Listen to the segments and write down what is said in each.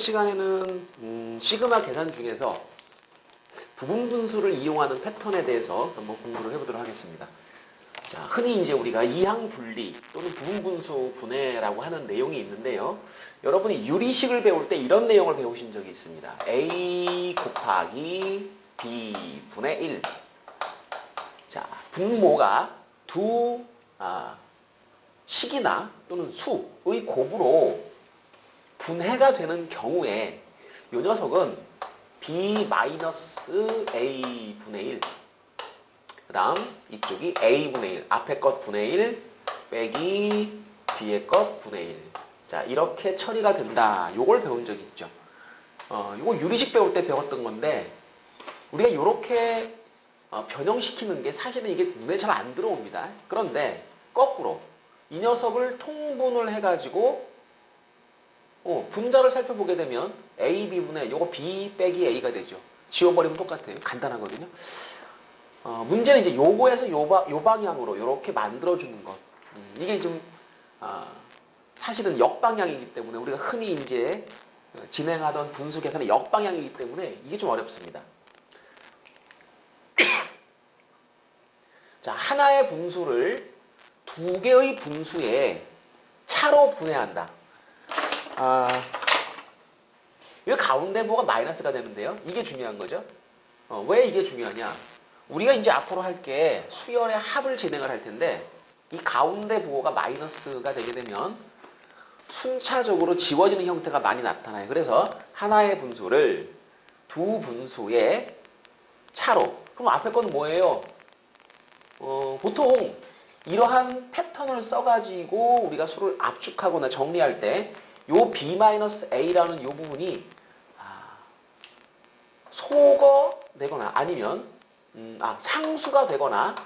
시간에는 시그마 계산 중에서 부분 분수를 이용하는 패턴에 대해서 한번 공부를 해보도록 하겠습니다. 자, 흔히 이제 우리가 이항 분리 또는 부분 분수 분해라고 하는 내용이 있는데요. 여러분이 유리식을 배울 때 이런 내용을 배우신 적이 있습니다. A 곱하기 B 분의 1. 자, 분모가 두 식이나 또는 수의 곱으로 분해가 되는 경우에 이 녀석은 B-A 분의 1. 그 다음 이쪽이 A 분의 1. 앞에 것 분의 1 빼기 뒤에 것 분의 1. 자, 이렇게 처리가 된다. 요걸 배운 적이 있죠. 요거 유리식 배울 때 배웠던 건데 우리가 이렇게 변형시키는 게 사실은 이게 눈에 잘 안 들어옵니다. 그런데 거꾸로 이 녀석을 통분을 해가지고 분자를 살펴보게 되면 A, B분의 요거 B 빼기 A가 되죠. 지워버리면 똑같아요. 간단하거든요. 문제는 이제 요거에서 요 방향으로 이렇게 만들어주는 것. 이게 좀 사실은 역방향이기 때문에 우리가 흔히 이제 진행하던 분수 계산의 역방향이기 때문에 이게 좀 어렵습니다. 자, 하나의 분수를 두 개의 분수에 차로 분해한다. 이 가운데 뭐가 마이너스가 되는데요. 이게 중요한 거죠. 왜 이게 중요하냐? 우리가 이제 앞으로 할 게 수열의 합을 진행을 할 텐데 이 가운데 부호가 마이너스가 되게 되면 순차적으로 지워지는 형태가 많이 나타나요. 그래서 하나의 분수를 두 분수의 차로. 그럼 앞에 건 뭐예요? 보통 이러한 패턴을 써가지고 우리가 수를 압축하거나 정리할 때 요 B-A라는 요 부분이 소거 되거나 아니면 상수가 되거나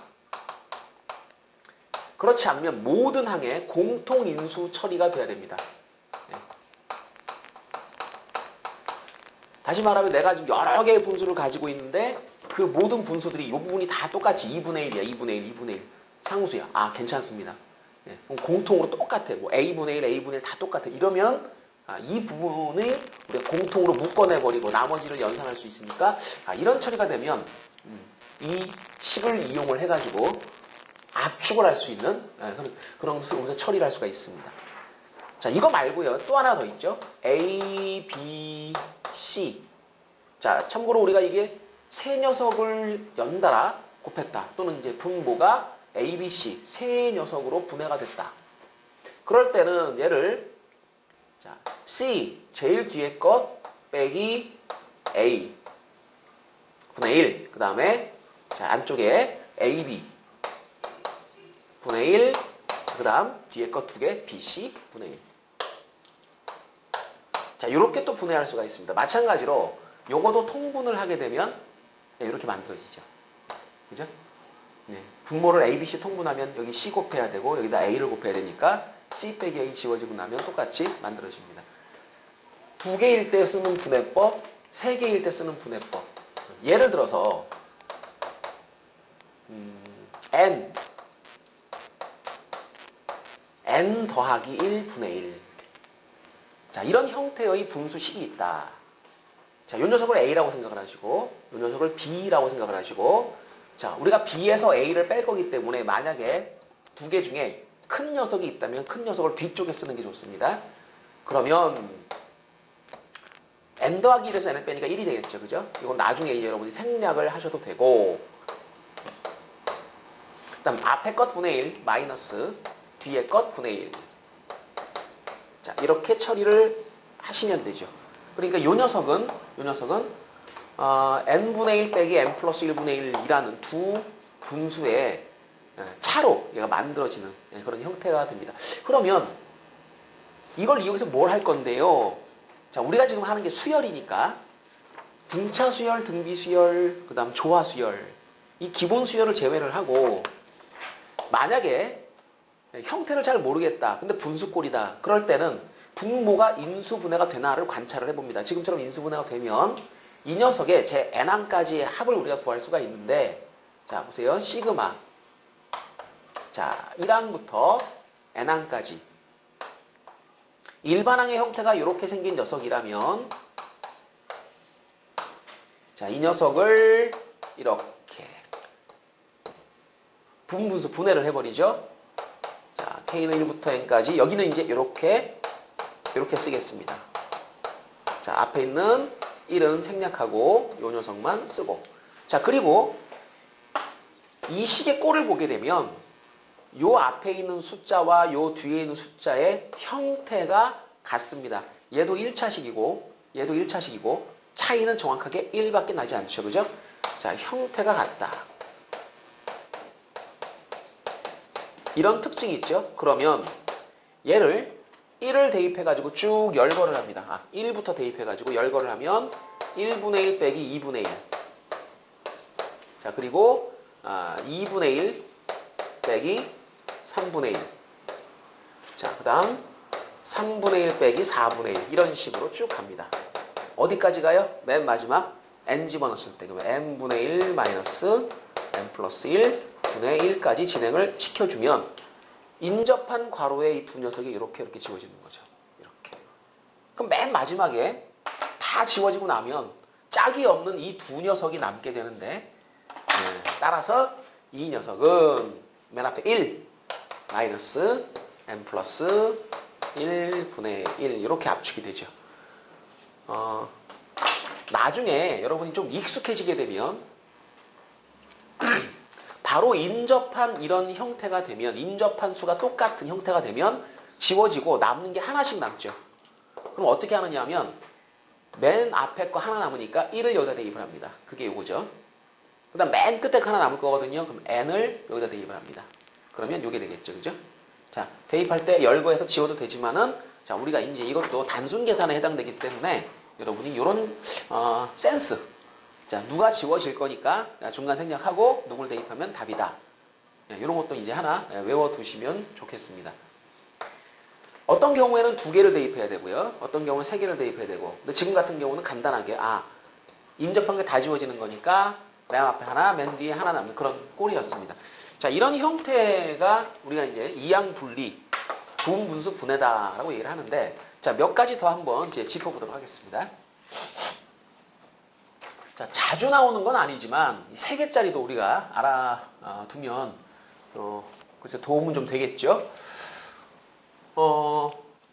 그렇지 않으면 모든 항의 공통인수 처리가 돼야 됩니다. 네. 다시 말하면 내가 지금 여러 개의 분수를 가지고 있는데 그 모든 분수들이 이 부분이 다 똑같이 2분의 1이야. 2분의 1, 2분의 1. 상수야. 괜찮습니다. 네. 그럼 공통으로 똑같아. 뭐 A분의 1, A분의 1 다 똑같아. 이러면 이 부분을 우리가 공통으로 묶어내버리고 나머지를 연산할 수 있으니까 이런 처리가 되면 이 식을 이용을 해가지고 압축을 할 수 있는 그런 것을 우리가 처리를 할 수가 있습니다. 자, 이거 말고요. 또 하나 더 있죠. A, B, C. 자, 참고로 우리가 이게 세 녀석을 연달아 곱했다. 또는 이제 분모가 A, B, C 세 녀석으로 분해가 됐다. 그럴 때는 얘를 자, C 제일 뒤에 것 빼기 A 분의 1. 그 다음에 자, 안쪽에 AB 분의 1. 그 다음 뒤에 것 두 개 BC 분의 1. 자, 이렇게 또 분해할 수가 있습니다. 마찬가지로 요거도 통분을 하게 되면 이렇게 만들어지죠. 그죠? 네. 분모를 A, B, C 통분하면 여기 C 곱해야 되고 여기다 A를 곱해야 되니까 C 빼기 A 지워지고 나면 똑같이 만들어집니다. 두 개일 때 쓰는 분해법, 세 개일 때 쓰는 분해법. 예를 들어서 N 더하기 1 분의 1. 자, 이런 형태의 분수식이 있다. 자, 요 녀석을 A라고 생각을 하시고 요 녀석을 B라고 생각을 하시고 자, 우리가 B에서 A를 뺄 거기 때문에 만약에 두 개 중에 큰 녀석이 있다면 큰 녀석을 뒤쪽에 쓰는 게 좋습니다. 그러면 N 더하기 1에서 N을 빼니까 1이 되겠죠. 그죠? 이건 나중에 이제 여러분이 생략을 하셔도 되고 그 다음 앞에 것 분의 1 마이너스 뒤에 것 분의 1. 자, 이렇게 처리를 하시면 되죠. 그러니까 요 녀석은 n분의 1 빼기 n 플러스 1분의 1이라는 두 분수의 차로 얘가 만들어지는 그런 형태가 됩니다. 그러면 이걸 이용해서 뭘 할 건데요? 자, 우리가 지금 하는 게 수열이니까 등차 수열, 등비 수열, 그 다음 조화 수열 이 기본 수열을 제외를 하고 만약에 형태를 잘 모르겠다. 근데 분수꼴이다. 그럴 때는 분모가 인수분해가 되나를 관찰을 해봅니다. 지금처럼 인수분해가 되면 이 녀석의 제 n항까지의 합을 우리가 구할 수가 있는데 자, 보세요. 시그마 자, 1항부터 n항까지 일반항의 형태가 이렇게 생긴 녀석이라면 자, 이 녀석을 이렇게 부분분수 분해를 해버리죠. 자, K는 1부터 N까지 여기는 이제 이렇게 쓰겠습니다. 자, 앞에 있는 1은 생략하고 요 녀석만 쓰고 자, 그리고 이 식의 꼴을 보게 되면 요 앞에 있는 숫자와 요 뒤에 있는 숫자의 형태가 같습니다. 얘도 1차식이고 얘도 1차식이고 차이는 정확하게 1밖에 나지 않죠. 그죠? 자, 형태가 같다. 이런 특징이 있죠. 그러면 얘를 1을 대입해가지고 쭉 열거를 합니다. 1부터 대입해가지고 열거를 하면 1분의 1 빼기 2분의 1. 자, 그리고 2분의 1 빼기 3분의 1. 자, 그 다음 3분의 1 빼기 4분의 1. 이런 식으로 쭉 갑니다. 어디까지 가요? 맨 마지막 n 집어넣었을 때 그러면 n분의 1 마이너스 n 플러스 1 분의 1까지 진행을 시켜주면 인접한 괄호에 이 두 녀석이 이렇게 지워지는 거죠. 이렇게. 그럼 맨 마지막에 다 지워지고 나면 짝이 없는 이 두 녀석이 남게 되는데 따라서 이 녀석은 맨 앞에 1 마이너스 n 플러스 1 분의 1 이렇게 압축이 되죠. 나중에 여러분이 좀 익숙해지게 되면 바로 인접한 이런 형태가 되면 인접한 수가 똑같은 형태가 되면 지워지고 남는 게 하나씩 남죠. 그럼 어떻게 하느냐 하면 맨 앞에 거 하나 남으니까 1을 여기다 대입을 합니다. 그게 요거죠. 그 다음 맨 끝에 거 하나 남을 거거든요. 그럼 n을 여기다 대입을 합니다. 그러면 요게 되겠죠. 그죠? 자, 대입할 때 열거해서 지워도 되지만은 자, 우리가 이제 이것도 단순 계산에 해당되기 때문에 여러분이 이런 센스 자, 누가 지워질 거니까 중간 생략하고 누굴 대입하면 답이다. 이런 것도 이제 하나 외워두시면 좋겠습니다. 어떤 경우에는 2개를 대입해야 되고요. 어떤 경우는 3개를 대입해야 되고. 근데 지금 같은 경우는 간단하게 인접한 게 다 지워지는 거니까 맨 앞에 하나, 맨 뒤에 하나 남는 그런 꼴이었습니다. 자, 이런 형태가 우리가 이제 이항분리, 부분분수 분해다라고 얘기를 하는데 자, 몇 가지 더 한번 이제 짚어보도록 하겠습니다. 자, 자주 나오는 건 아니지만 3개짜리도 우리가 알아두면 글쎄 도움은 좀 되겠죠.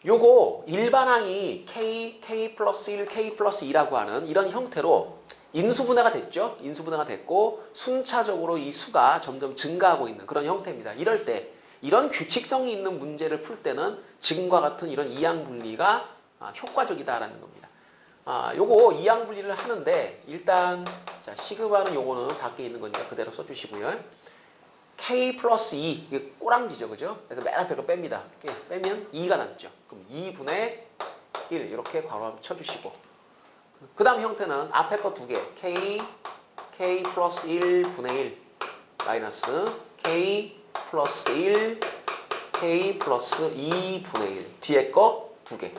요거 일반항이 K 플러스 1, K 플러스 2라고 하는 이런 형태로 인수분해가 됐죠. 인수분해가 됐고 순차적으로 이 수가 점점 증가하고 있는 그런 형태입니다. 이럴 때 이런 규칙성이 있는 문제를 풀 때는 지금과 같은 이런 이항분리가 효과적이다라는 겁니다. 요거 이항분리를 하는데 일단 자, 시그마는 요거는 밖에 있는 거니까 그대로 써주시고요. K 플러스 2 이게 꼬랑지죠, 그죠? 그래서 맨 앞에 거 뺍니다. 빼면 2가 남죠. 그럼 2분의 1 이렇게 괄호 한번 쳐주시고 그 다음 형태는 앞에 거 2개 K 플러스 1분의 1 마이너스 K 플러스 1 K 플러스 2분의 1 뒤에 거 2개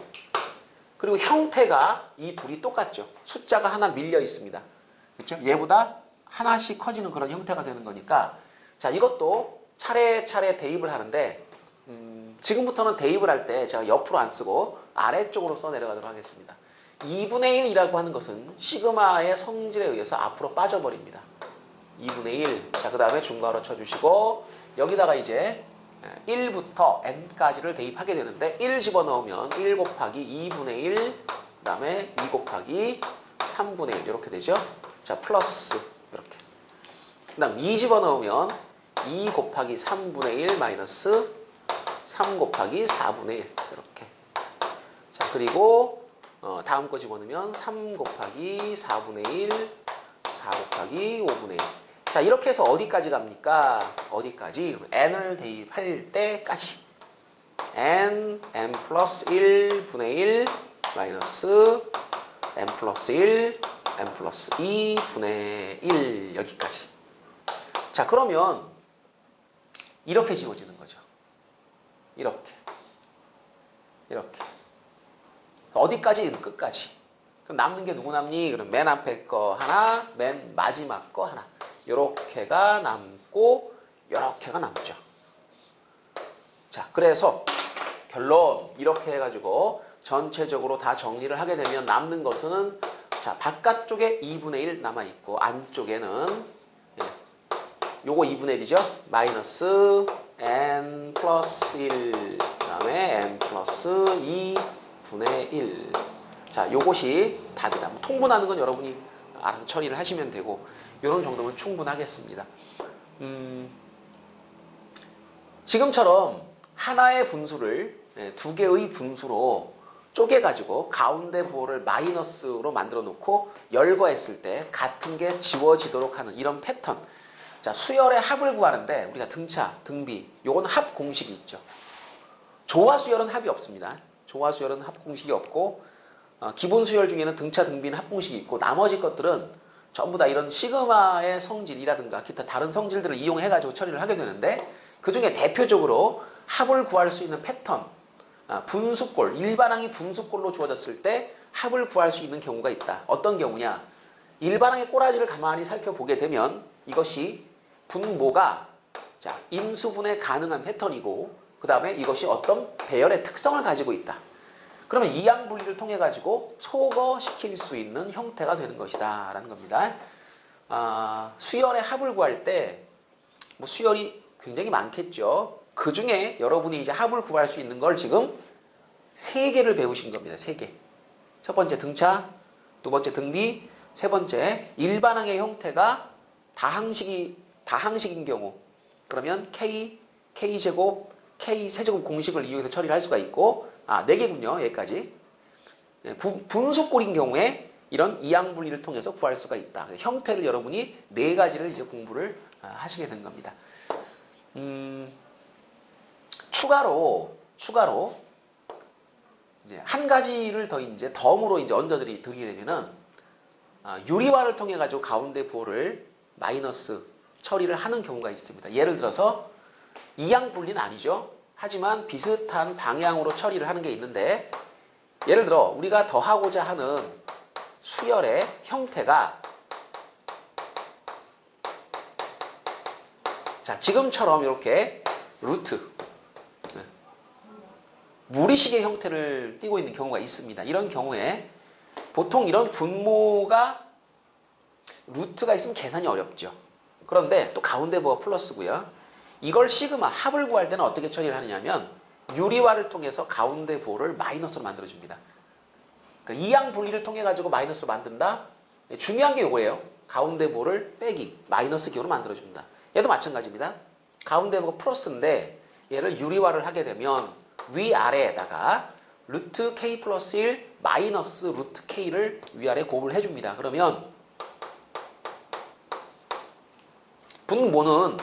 그리고 형태가 이 둘이 똑같죠. 숫자가 하나 밀려 있습니다. 그렇죠? 얘보다 하나씩 커지는 그런 형태가 되는 거니까 자, 이것도 차례차례 대입을 하는데 지금부터는 대입을 할 때 제가 옆으로 안 쓰고 아래쪽으로 써 내려가도록 하겠습니다. 2분의 1이라고 하는 것은 시그마의 성질에 의해서 앞으로 빠져버립니다. 2분의 1. 자, 그 다음에 중괄호 쳐주시고 여기다가 이제 1부터 n까지를 대입하게 되는데 1 집어넣으면 1 곱하기 2분의 1 그 다음에 2 곱하기 3분의 1 이렇게 되죠. 자, 플러스 이렇게 그 다음 2 집어넣으면 2 곱하기 3분의 1 마이너스 3 곱하기 4분의 1 이렇게 자, 그리고 다음 거 집어넣으면 3 곱하기 4분의 1 4 곱하기 5분의 1 자, 이렇게 해서 어디까지 갑니까? 어디까지? n을 대입할 때까지 n 플러스 1분의 1 마이너스 n 플러스 1 n 플러스 2분의 1 여기까지 자, 그러면 이렇게 지워지는 거죠. 이렇게 어디까지? 끝까지. 그럼 남는 게 누구 남니? 그럼 맨 앞에 거 하나, 맨 마지막 거 하나. 요렇게가 남고 요렇게가 남죠. 자, 그래서 결론 이렇게 해가지고 전체적으로 다 정리를 하게 되면 남는 것은 자 바깥쪽에 2분의 1 남아있고 안쪽에는 예, 요거 2분의 1이죠. 마이너스 n 플러스 1 그 다음에 n 플러스 2분의 1 자 요것이 답이다. 뭐 통분하는 건 여러분이 알아서 처리를 하시면 되고 요런 정도면 충분하겠습니다. 지금처럼 하나의 분수를 두 개의 분수로 쪼개가지고 가운데 부호를 마이너스로 만들어 놓고 열거했을 때 같은 게 지워지도록 하는 이런 패턴. 자, 수열의 합을 구하는데 우리가 등차, 등비, 요건 합 공식이 있죠. 조화수열은 합이 없습니다. 조화수열은 합 공식이 없고 기본 수열 중에는 등차, 등비는 합 공식이 있고 나머지 것들은 전부 다 이런 시그마의 성질이라든가 기타 다른 성질들을 이용해가지고 처리를 하게 되는데 그 중에 대표적으로 합을 구할 수 있는 패턴, 분수꼴, 일반항이 분수꼴로 주어졌을 때 합을 구할 수 있는 경우가 있다. 어떤 경우냐? 일반항의 꼬라지를 가만히 살펴보게 되면 이것이 분모가 자, 인수분해 가능한 패턴이고 그 다음에 이것이 어떤 배열의 특성을 가지고 있다. 그러면 이항 분리를 통해 가지고 소거시킬 수 있는 형태가 되는 것이다 라는 겁니다. 수열의 합을 구할 때 뭐 수열이 굉장히 많겠죠. 그 중에 여러분이 이제 합을 구할 수 있는 걸 지금 3개를 배우신 겁니다. 3개. 첫 번째 등차, 두 번째 등비, 세 번째 일반항의 형태가 다항식인 경우 그러면 K제곱, K세제곱 공식을 이용해서 처리를 할 수가 있고 4개군요. 여기까지. 분수꼴인 경우에 이런 이항 분리를 통해서 구할 수가 있다. 형태를 여러분이 4가지를 이제 공부를 하시게 된 겁니다. 추가로 이제 한 가지를 더 이제 덤으로 이제 얹어드리게 되면은 유리화를 통해 가지고 가운데 부호를 마이너스 처리를 하는 경우가 있습니다. 예를 들어서 이항 분리는 아니죠. 하지만 비슷한 방향으로 처리를 하는 게 있는데 예를 들어 우리가 더하고자 하는 수열의 형태가 자 지금처럼 이렇게 루트 무리식의 형태를 띠고 있는 경우가 있습니다. 이런 경우에 보통 이런 분모가 루트가 있으면 계산이 어렵죠. 그런데 또 가운데 부호가 플러스고요. 이걸 시그마 합을 구할 때는 어떻게 처리를 하느냐면 유리화를 통해서 가운데 부호를 마이너스로 만들어줍니다. 그러니까 이항 분리를 통해 가지고 마이너스로 만든다. 중요한 게 이거예요. 가운데 부호를 빼기 마이너스 기호로 만들어줍니다. 얘도 마찬가지입니다. 가운데 부호가 플러스인데 얘를 유리화를 하게 되면 위아래에다가 루트 k 플러스 1 마이너스 루트 k를 위아래 곱을 해줍니다. 그러면 분모는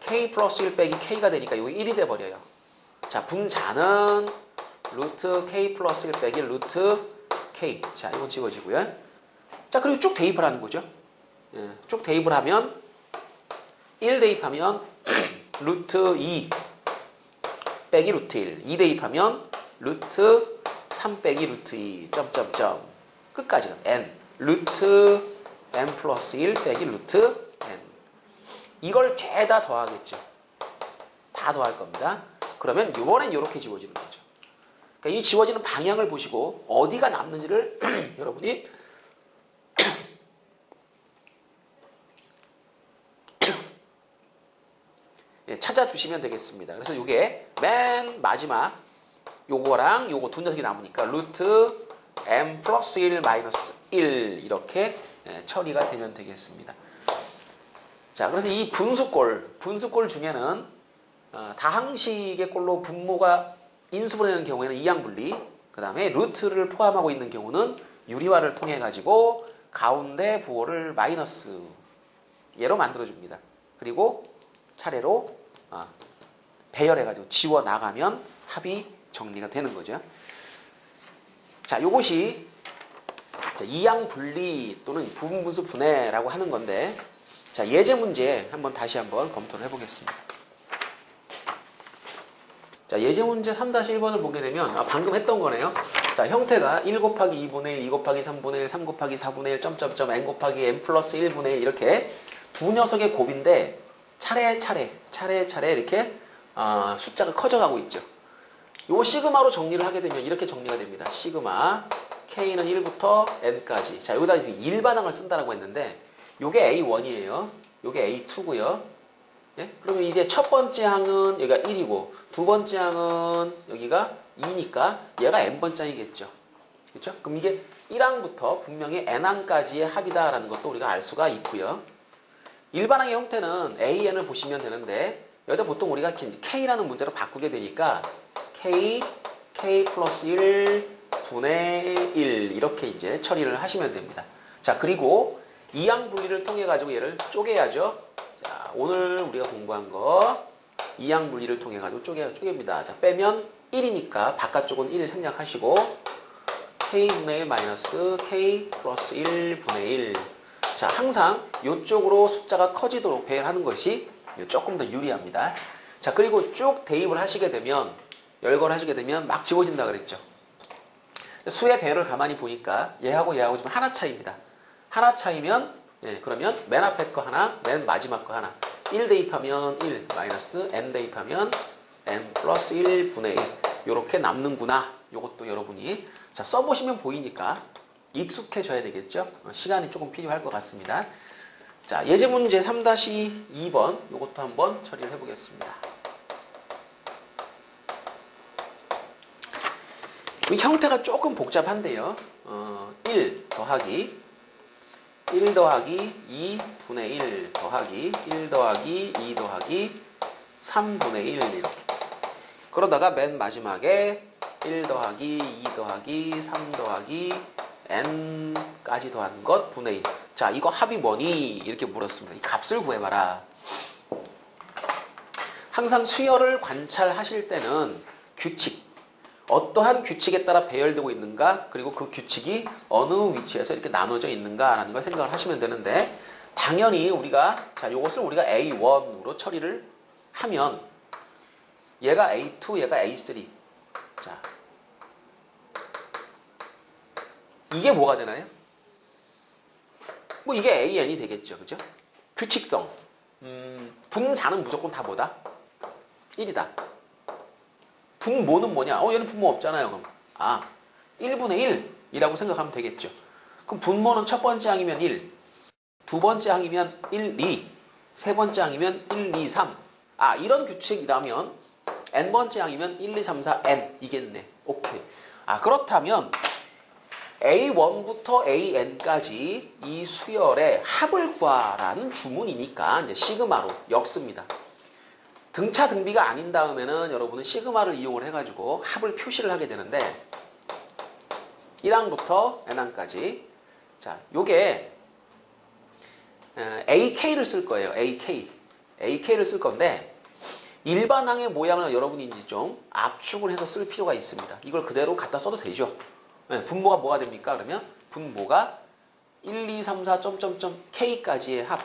k 플러스 1 빼기 k가 되니까 이거 1이 돼버려요. 자, 분자는 루트 k 플러스 1 빼기 루트 k. 자, 이건 지워지고요. 자, 그리고 쭉 대입을 하는 거죠. 예, 쭉 대입을 하면 1 대입하면 루트 2 빼기 루트 1. 2 대입하면 루트 3 빼기 루트 2. 점점점. 끝까지가 n. 루트 n 플러스 1 빼기 루트 n. 이걸 죄다 더하겠죠. 다 더할 겁니다. 그러면 이번엔 이렇게 지워지는 거죠. 그러니까 이 지워지는 방향을 보시고 어디가 남는지를 여러분이 찾아주시면 되겠습니다. 그래서 이게 맨 마지막 요거랑 요거 두 녀석이 남으니까 루트 m 플러스 1 마이너스 1 이렇게 처리가 되면 되겠습니다. 자, 그래서 이 분수꼴 중에는 다항식의 꼴로 분모가 인수분해되는 경우에는 이항 분리, 그 다음에 루트를 포함하고 있는 경우는 유리화를 통해 가지고 가운데 부호를 마이너스 얘로 만들어줍니다. 그리고 차례로 배열해가지고 지워 나가면 합이 정리가 되는 거죠. 자, 요것이 이항 분리 또는 부분분수 분해라고 하는 건데, 자, 예제 문제 다시 한번 검토를 해보겠습니다. 자, 예제 문제 3-1번을 보게 되면 방금 했던 거네요. 자, 형태가 1 곱하기 2분의 1, 2 곱하기 3분의 1, 3 곱하기 4분의 1, 점점점, n 곱하기 n 플러스 1분의 1 이렇게 두 녀석의 곱인데 차례차례 이렇게 숫자가 커져가고 있죠. 요거 시그마로 정리를 하게 되면 이렇게 정리가 됩니다. 시그마 K는 1부터 N까지. 자, 여기다 이제 일반항을 쓴다라고 했는데 요게 A1이에요. 요게 A2고요. 예? 그러면 이제 첫 번째 항은 여기가 1이고 두 번째 항은 여기가 2니까 얘가 N번째 항이겠죠. 그렇죠? 그럼 이게 1항부터 분명히 N항까지의 합이다라는 것도 우리가 알 수가 있고요. 일반항의 형태는 AN을 보시면 되는데 여기다 보통 우리가 K라는 문자로 바꾸게 되니까 K 플러스 1 분의 1 이렇게 이제 처리를 하시면 됩니다. 자, 그리고 이항 분리를 통해 가지고 얘를 쪼개야죠. 자, 오늘 우리가 공부한 거 이항 분리를 통해 가지고 쪼개입니다. 자, 빼면 1이니까 바깥쪽은 1 생략하시고 K분의 1 마이너스 K 플러스 1 분의 1. 자, 항상 이쪽으로 숫자가 커지도록 배열하는 것이 조금 더 유리합니다. 자, 그리고 쭉 대입을 하시게 되면 열거를 하시게 되면 막 지워진다 그랬죠. 수의 배열을 가만히 보니까 얘하고 지금 하나 차이입니다. 하나 차이면 그러면 맨 앞에 거 하나, 맨 마지막 거 하나. 1 대입하면 1 마이너스 n 대입하면 n 플러스 1 분의 1 이렇게 남는구나. 이것도 여러분이 자 써보시면 보이니까 익숙해져야 되겠죠. 시간이 조금 필요할 것 같습니다. 자, 예제 문제 3-2번 이것도 한번 처리를 해보겠습니다. 이 형태가 조금 복잡한데요. 1 더하기 2 분의 1 더하기 1 더하기 2 더하기 3 분의 1 이렇게. 그러다가 맨 마지막에 1 더하기 2 더하기 3 더하기 n까지 더한 것 분의 1. 자, 이거 합이 뭐니? 이렇게 물었습니다. 이 값을 구해봐라. 항상 수열을 관찰하실 때는 규칙, 어떠한 규칙에 따라 배열되고 있는가, 그리고 그 규칙이 어느 위치에서 이렇게 나눠져 있는가라는 걸 생각을 하시면 되는데, 당연히 우리가, 자, 요것을 우리가 A1으로 처리를 하면, 얘가 A2, 얘가 A3. 자, 이게 뭐가 되나요? 뭐 이게 AN이 되겠죠. 그죠? 규칙성. 분자는 무조건 다 뭐다? 1이다. 분모는 뭐냐? 얘는 분모 없잖아요. 그럼. 1분의 1이라고 생각하면 되겠죠. 그럼 분모는 첫 번째 항이면 1, 두 번째 항이면 1, 2, 세 번째 항이면 1, 2, 3. 이런 규칙이라면 n번째 항이면 1, 2, 3, 4, n 이겠네. 오케이. 그렇다면 A1부터 AN까지 이 수열의 합을 구하라는 주문이니까 이제 시그마로 엮습니다. 등차 등비가 아닌 다음에는 여러분은 시그마를 이용을 해가지고 합을 표시를 하게 되는데 1항부터 n항까지 자, 요게 AK를 쓸 거예요. AK를 쓸 건데 일반항의 모양을 여러분이 이제 좀 압축을 해서 쓸 필요가 있습니다. 이걸 그대로 갖다 써도 되죠. 분모가 뭐가 됩니까? 그러면 분모가 1, 2, 3, 4, K까지의 합.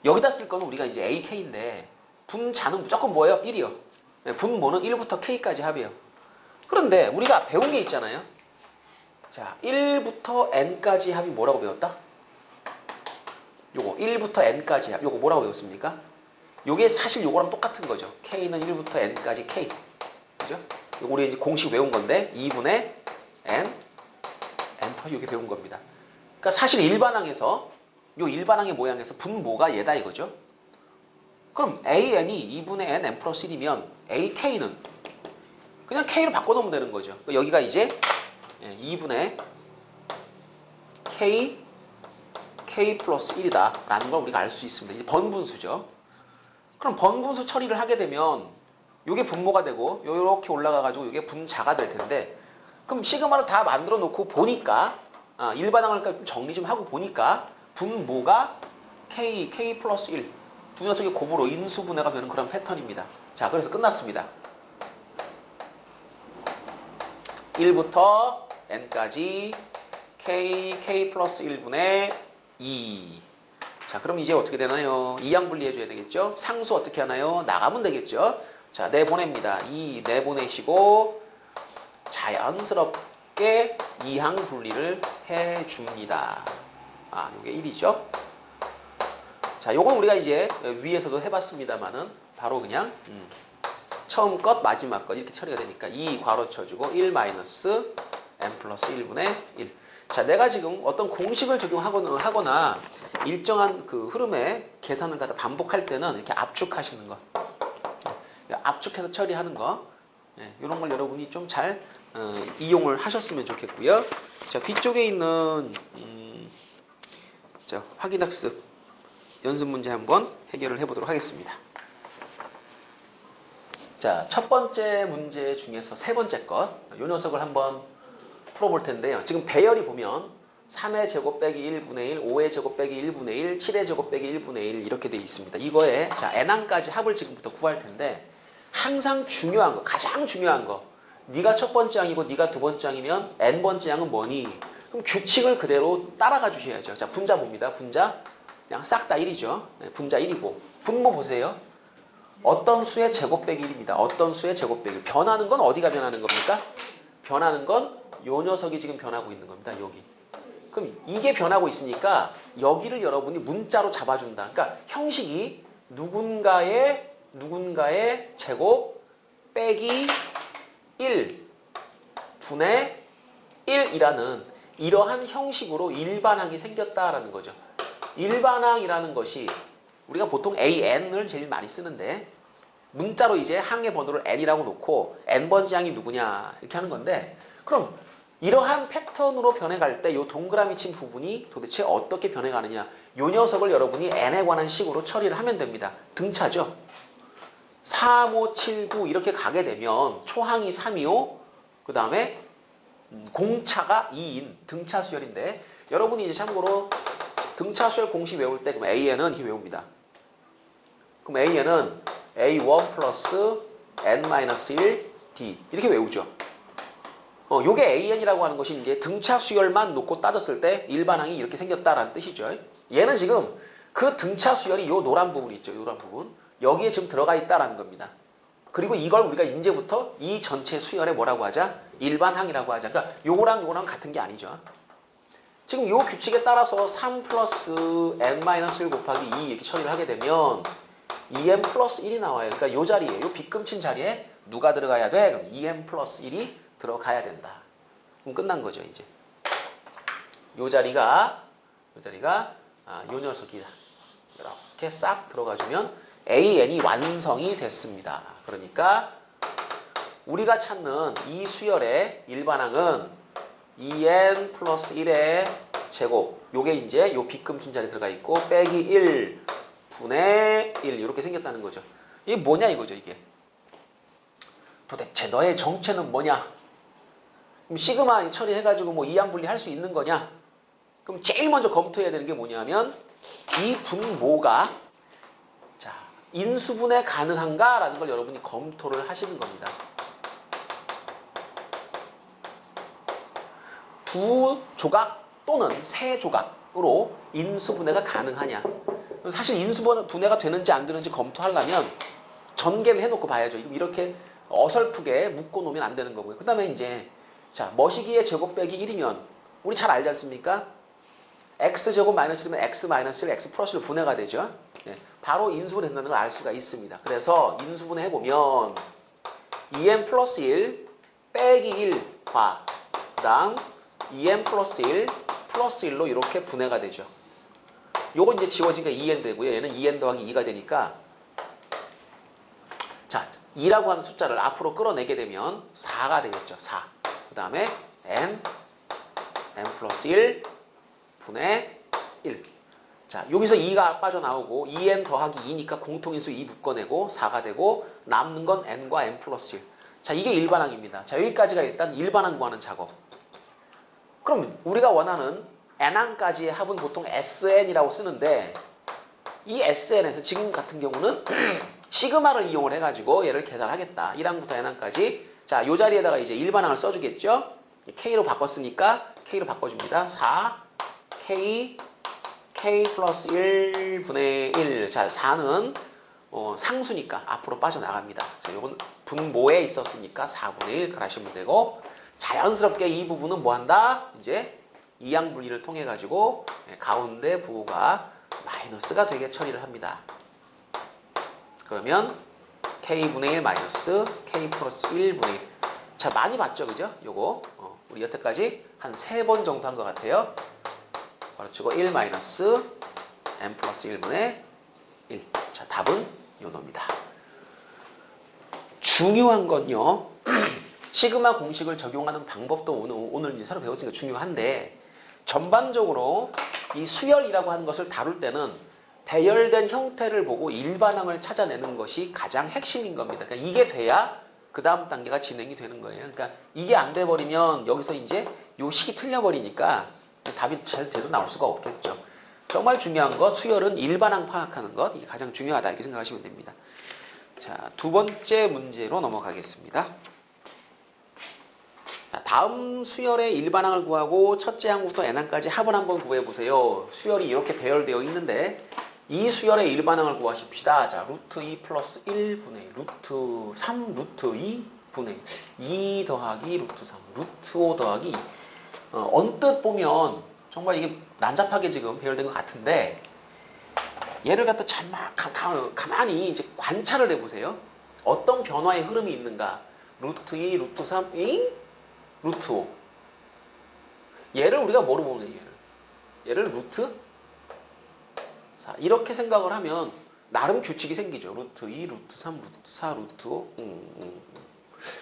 여기다 쓸 거는 우리가 이제 AK인데 분자는 무조건 뭐예요? 1이요. 분모는 1부터 K까지 합이에요. 그런데 우리가 배운 게 있잖아요. 자, 1부터 N까지 합이 뭐라고 배웠다? 요거 1부터 N까지 합. 요거 뭐라고 배웠습니까? 요게 사실 요거랑 똑같은 거죠. K는 1부터 N까지 K. 그죠? 요거 우리 이제 공식 외운 건데 2분의 N 플러스 요게 배운 겁니다. 그러니까 사실 일반항에서 요 일반항의 모양에서 분모가 얘다 이거죠. 그럼 AN이 2분의 N 플러스 1이면 AK는 그냥 K로 바꿔놓으면 되는 거죠. 그러니까 여기가 이제 2분의 K 플러스 1이다 라는 걸 우리가 알 수 있습니다. 이제 번분수죠. 그럼 번분수 처리를 하게 되면 요게 분모가 되고 요렇게 올라가가지고 요게 분자가 될 텐데 그럼 시그마를 다 만들어 놓고 보니까 일반항을 정리 좀 하고 보니까 분모가 K 플러스 1 두 녀석이 곱으로 인수분해가 되는 그런 패턴입니다. 자, 그래서 끝났습니다. 1부터 n까지 K 플러스 1분의 2. 자, 그럼 이제 어떻게 되나요? 이항 분리해줘야 되겠죠? 상수 어떻게 하나요? 나가면 되겠죠? 자, 내보냅니다. 내보내시고 자연스럽게 이항 분리를 해줍니다. 요게 1이죠? 자, 요건 우리가 이제 위에서도 해봤습니다만은 바로 그냥 처음 것 마지막 것 이렇게 처리가 되니까 2 괄호 쳐주고 1 마이너스 n 플러스 1분의 1. 자, 내가 지금 어떤 공식을 적용하거나 일정한 그 흐름의 계산을 갖다 반복할 때는 이렇게 압축하시는 것. 압축해서 처리하는 거. 이런 걸 여러분이 좀 잘 이용을 하셨으면 좋겠고요. 자, 뒤쪽에 있는 자, 확인학습 연습 문제 한번 해결을 해보도록 하겠습니다. 자, 첫 번째 문제 중에서 세 번째 것, 이 녀석을 한번 풀어볼 텐데요. 지금 배열이 보면 3의 제곱 빼기 1분의 1, 5의 제곱 빼기 1분의 1, 7의 제곱 빼기 1분의 1 이렇게 되어 있습니다. 이거에 자, n항까지 합을 지금부터 구할 텐데 항상 중요한 거, 가장 중요한 거, 네가 첫 번째 항이고 네가 두 번째 항이면 n번째 항은 뭐니? 그럼 규칙을 그대로 따라가 주셔야죠. 자, 분자 봅니다. 분자 그냥 싹 다 1이죠. 분자 1이고 분모 보세요. 어떤 수의 제곱 빼기 1입니다. 어떤 수의 제곱 빼기 1. 변하는 건 어디가 변하는 겁니까? 변하는 건 요 녀석이 지금 변하고 있는 겁니다. 여기. 그럼 이게 변하고 있으니까 여기를 여러분이 문자로 잡아준다. 그러니까 형식이 누군가의 제곱 빼기 1 분의 1이라는 이러한 형식으로 일반항이 생겼다라는 거죠. 일반항이라는 것이 우리가 보통 AN을 제일 많이 쓰는데 문자로 이제 항의 번호를 n이라고 놓고 n번째 항이 누구냐 이렇게 하는 건데 그럼 이러한 패턴으로 변해갈 때 이 동그라미 친 부분이 도대체 어떻게 변해가느냐 이 녀석을 여러분이 n에 관한 식으로 처리를 하면 됩니다. 등차죠. 3, 5, 7, 9 이렇게 가게 되면 초항이 3이요. 그 다음에 공차가 2인 등차 수열인데 여러분이 이제 참고로 등차 수열 공식 외울 때 그럼 AN은 이렇게 외웁니다. 그럼 AN은 A1 플러스 N-1 D 이렇게 외우죠. 요게 AN이라고 하는 것이 이제 등차 수열만 놓고 따졌을 때 일반항이 이렇게 생겼다라는 뜻이죠. 얘는 지금 그 등차 수열이 요 노란 부분이 있죠. 요란 부분. 여기에 지금 들어가 있다라는 겁니다. 그리고 이걸 우리가 이제부터 이 전체 수열에 뭐라고 하자? 일반항이라고 하자. 그러니까 요거랑 요거랑 같은 게 아니죠. 지금 요 규칙에 따라서 3 플러스 n-1 곱하기 2 이렇게 처리를 하게 되면 2n 플러스 1이 나와요. 그러니까 요 자리에, 요 빗금친 자리에 누가 들어가야 돼? 그럼 2n 플러스 1이 들어가야 된다. 그럼 끝난 거죠, 이제. 요 자리가 요 녀석이다. 이렇게 싹 들어가주면 AN이 완성이 됐습니다. 그러니까 우리가 찾는 이 수열의 일반항은 2n 플러스 1의 제곱 요게 이제 요 빗금친 자리에 들어가 있고 빼기 1 분의 1 이렇게 생겼다는 거죠. 이게 뭐냐 이거죠, 이게. 도대체 너의 정체는 뭐냐? 그럼 시그마 처리해가지고 뭐 이항분리 할 수 있는 거냐? 그럼 제일 먼저 검토해야 되는 게 뭐냐면 이 분모가 자 인수분해 가능한가라는 걸 여러분이 검토를 하시는 겁니다. 두 조각 또는 세 조각으로 인수분해가 가능하냐? 사실 인수분해가 되는지 안 되는지 검토하려면 전개를 해놓고 봐야죠. 이렇게 어설프게 묶어놓으면 안 되는 거고요. 그 다음에 이제 자 머시기의 제곱 빼기 1이면 우리 잘 알지 않습니까? x제곱 마이너스 1이면 x 마이너스 1, x 플러스 1 분해가 되죠. 네, 바로 인수분해 된다는 걸 알 수가 있습니다. 그래서 인수분해 해보면 2n 플러스 1 빼기 1과 그 다음 2n 플러스 1 플러스 1로 이렇게 분해가 되죠. 요건 이제 지워지니까 2n 되고요. 얘는 2n 더하기 2가 되니까 자 2라고 하는 숫자를 앞으로 끌어내게 되면 4가 되겠죠. 4. 그 다음에 n 플러스 1 분의 1. 자 여기서 2가 빠져나오고 2n 더하기 2니까 공통인수 2 묶어내고 4가 되고 남는 건 n과 n 플러스 1. 자 이게 일반항입니다. 자 여기까지가 일단 일반항 구하는 작업. 그럼 우리가 원하는 n항까지의 합은 보통 sn이라고 쓰는데 이 sn에서 지금 같은 경우는 시그마를 이용을 해가지고 얘를 계산하겠다. 1항부터 n항까지. 자, 요 자리에다가 이제 일반항을 써주겠죠? k로 바꿨으니까 k로 바꿔줍니다. 4 k 플러스 1분의 1. 자, 4는 상수니까 앞으로 빠져나갑니다. 자, 요건 분모에 있었으니까 4분의 1 그걸 하시면 되고 자연스럽게 이 부분은 뭐 한다? 이제 이항 분리를 통해 가지고 가운데 부호가 마이너스가 되게 처리를 합니다. 그러면 k분의 1 마이너스 k 플러스 1분의 1. 자, 많이 봤죠, 그죠? 요거 우리 여태까지 한 3번 정도 한 것 같아요. 바로 치고 1 마이너스 n 플러스 1분의 1. 자, 답은 요놈이다. 중요한 건요. 시그마 공식을 적용하는 방법도 오늘 이제 새로 배웠으니까 중요한데, 전반적으로 이 수열이라고 하는 것을 다룰 때는 배열된 형태를 보고 일반항을 찾아내는 것이 가장 핵심인 겁니다. 그러니까 이게 돼야 그 다음 단계가 진행이 되는 거예요. 그러니까 이게 안 돼버리면 여기서 이제 요 식이 틀려버리니까 답이 제대로 나올 수가 없겠죠. 정말 중요한 거, 수열은 일반항 파악하는 것, 이게 가장 중요하다 이렇게 생각하시면 됩니다. 자, 두 번째 문제로 넘어가겠습니다. 자, 다음 수열의 일반항을 구하고 첫째 항부터 n항까지 합을 한번 구해보세요. 수열이 이렇게 배열되어 있는데 이 수열의 일반항을 구하십시다. 자, 루트 2 플러스 1분의 1, 루트 3, 루트 2분의 2 더하기 루트 3, 루트 5 더하기 2. 언뜻 보면 정말 이게 난잡하게 지금 배열된 것 같은데, 얘를 갖다 가만히 이제 관찰을 해보세요. 어떤 변화의 흐름이 있는가. 루트 2, 루트 3, 루트 5. 얘를 우리가 뭐로 보는 거예요? 얘를 루트 4. 이렇게 생각을 하면 나름 규칙이 생기죠. 루트 2, 루트 3, 루트 4, 루트 5.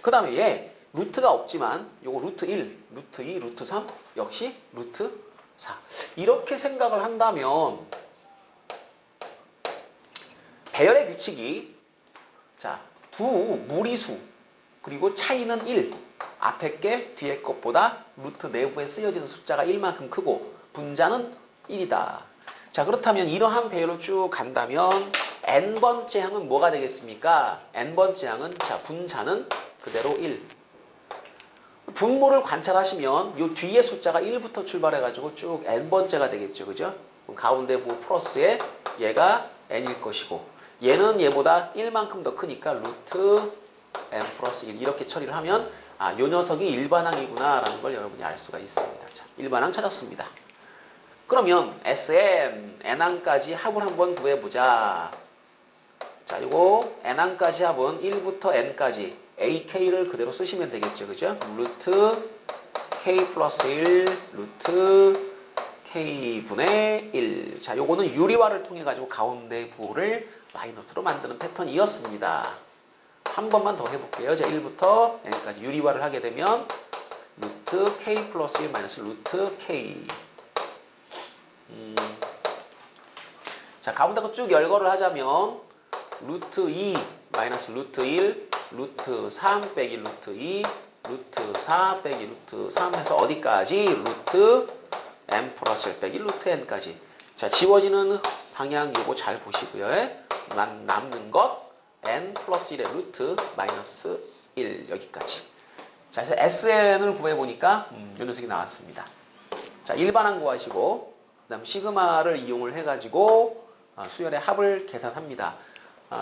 그 다음에 얘 루트가 없지만 요거 루트 1, 루트 2, 루트 3 역시 루트 4. 이렇게 생각을 한다면 배열의 규칙이, 자, 두 무리수 그리고 차이는 1, 앞에 게 뒤에 것보다 루트 내부에 쓰여지는 숫자가 1만큼 크고 분자는 1이다. 자, 그렇다면 이러한 배열을 쭉 간다면 n번째 항은 뭐가 되겠습니까? n번째 항은, 자, 분자는 그대로 1. 분모를 관찰하시면 이 뒤에 숫자가 1부터 출발해가지고 쭉 n번째가 되겠죠. 그죠? 가운데 부 플러스에 얘가 n일 것이고, 얘는 얘보다 1만큼 더 크니까 루트 n 플러스 1. 이렇게 처리를 하면 아, 요 녀석이 일반항이구나 라는 걸 여러분이 알 수가 있습니다. 자, 일반항 찾았습니다. 그러면 Sn, n항까지 합을 한번 구해보자. 자, 요거 n항까지 합은 1부터 n까지 ak를 그대로 쓰시면 되겠죠. 그죠? 루트 k 플러스 1, 루트 k분의 1. 자, 요거는 유리화를 통해 가지고 가운데 부호를 마이너스로 만드는 패턴이었습니다. 한 번만 더 해볼게요. 자, 1부터 n까지 유리화를 하게 되면 루트 k 플러스 1 마이너스 루트 k. 자, 가운데 거 쭉 열거를 하자면 루트 2 마이너스 루트 1, 루트 3 빼기 루트 2, 루트 4 빼기 루트 3 해서 어디까지? 루트 n 플러스 1 빼기 루트 n까지. 자, 지워지는 방향 요거 잘 보시고요. 남는 것 n 플러스 1의 루트 마이너스 1 여기까지. 자, 그래서 SN을 구해보니까 요 녀석이 나왔습니다. 자, 일반항 구하시고 그 다음 시그마를 이용을 해가지고 수열의 합을 계산합니다.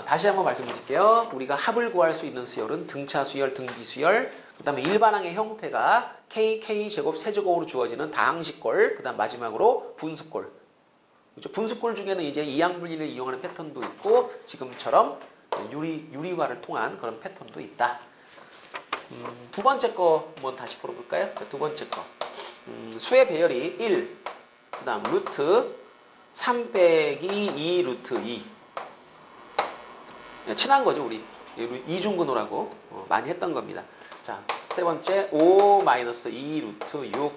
다시 한번 말씀드릴게요. 우리가 합을 구할 수 있는 수열은 등차 수열, 등비 수열, 그 다음에 일반항의 형태가 k 제곱 세제곱으로 주어지는 다항식꼴, 그 다음 마지막으로 분수꼴. 그렇죠? 분수꼴 중에는 이제 이항분리를 이용하는 패턴도 있고 지금처럼 유리화를 통한 그런 패턴도 있다. 두 번째 거 한번 다시 풀어볼까요? 두 번째 거. 수의 배열이 1, 그 다음 루트 3 빼기 2 루트 2. 친한 거죠, 우리. 이중근호라고 많이 했던 겁니다. 자, 세 번째 5 마이너스 2 루트 6.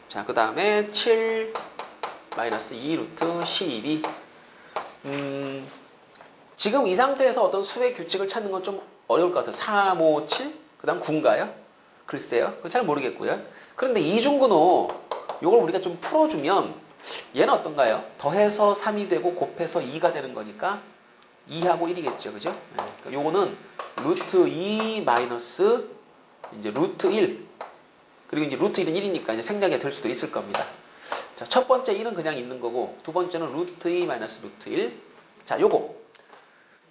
자, 그 다음에 7 마이너스 2 루트 12. 지금 이 상태에서 어떤 수의 규칙을 찾는 건 좀 어려울 것 같아요. 3, 5, 7? 그 다음 9인가요? 글쎄요. 그건 잘 모르겠고요. 그런데 이중근호, 요걸 우리가 좀 풀어주면 얘는 어떤가요? 더해서 3이 되고 곱해서 2가 되는 거니까 2하고 1이겠죠. 그죠? 네. 요거는 루트 2 마이너스 이제 루트 1. 그리고 이제 루트 1은 1이니까 이제 생략이 될 수도 있을 겁니다. 자, 첫 번째 1은 그냥 있는 거고, 두 번째는 루트 2 마이너스 루트 1. 자, 요거.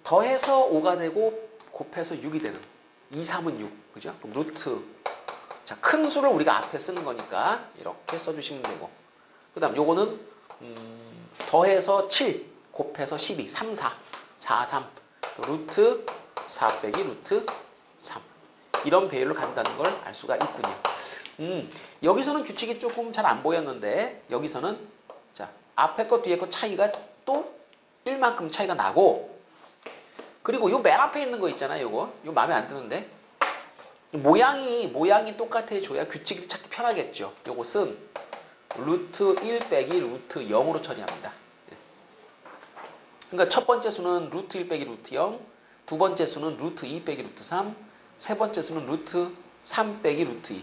더해서 5가 되고 곱해서 6이 되는 2, 3은 6. 그죠? 그럼 루트. 자, 큰 수를 우리가 앞에 쓰는 거니까 이렇게 써주시면 되고. 그 다음 요거는 더해서 7 곱해서 12. 3, 4. 4, 3. 루트 4 빼기 루트 3. 이런 배열로 간다는 걸 알 수가 있군요. 여기서는 규칙이 조금 잘 안 보였는데 여기서는 자 앞에 거 뒤에 거 차이가 또 1만큼 차이가 나고 그리고 요 맨 앞에 있는 거 있잖아요. 요거 마음에 안 드는데 모양이 똑같아져야 규칙을 찾기 편하겠죠. 요것은 루트 1 빼기 루트 0으로 처리합니다. 그러니까 첫 번째 수는 루트 1 빼기 루트 0, 두 번째 수는 루트 2 빼기 루트 3, 세 번째 수는 루트 3 빼기 루트 2.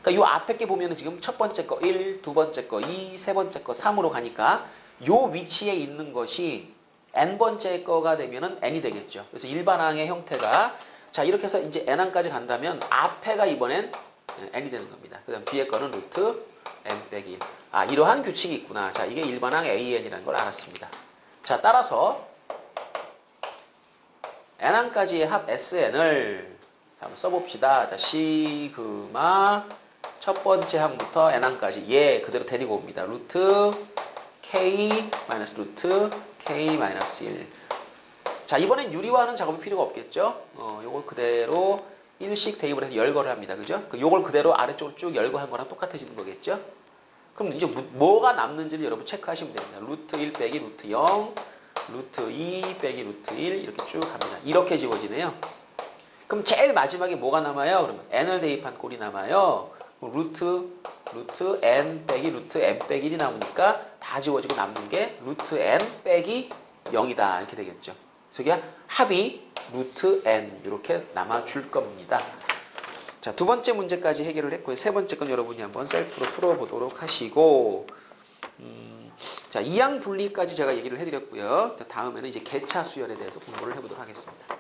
그러니까 요 앞에 게 보면은 지금 첫 번째 거 1, 두 번째 거 2, 세 번째 거 3으로 가니까 요 위치에 있는 것이 n번째 거가 되면은 n이 되겠죠. 그래서 일반항의 형태가 자 이렇게 해서 이제 n항까지 간다면 앞에가 이번엔 n이 되는 겁니다. 그 다음 뒤에 거는 루트 n 빼기 1. 아 이러한 규칙이 있구나. 자 이게 일반항 an이라는 걸 알았습니다. 자 따라서 n항까지의 합 sn을 한번 써봅시다. 자 시그마 첫 번째 항부터 n항까지 얘 그대로 데리고 옵니다. 루트 k 마이너스 루트 k 마이너스 1. 자 이번엔 유리화하는 작업이 필요가 없겠죠. 요걸 그대로 일식 대입을 해서 열거를 합니다. 그죠? 요걸 그대로 아래쪽으로 쭉 열거한 거랑 똑같아지는 거겠죠. 그럼 이제 뭐가 남는지를 여러분 체크하시면 됩니다. 루트 1 빼기 루트 0, 루트 2 빼기 루트 1 이렇게 쭉 갑니다. 이렇게 지워지네요. 그럼 제일 마지막에 뭐가 남아요? 그러면 n을 대입한 꼴이 남아요. 루트 n 빼기 루트 n 빼기 1이 나오니까 다 지워지고 남는 게 루트 n 빼기 0이다 이렇게 되겠죠. 그래서 이게 합이 루트 n 이렇게 남아줄 겁니다. 자, 두 번째 문제까지 해결을 했고요. 세 번째 건 여러분이 한번 셀프로 풀어보도록 하시고 자, 이항 분리까지 제가 얘기를 해드렸고요. 다음에는 이제 개차 수열에 대해서 공부를 해보도록 하겠습니다.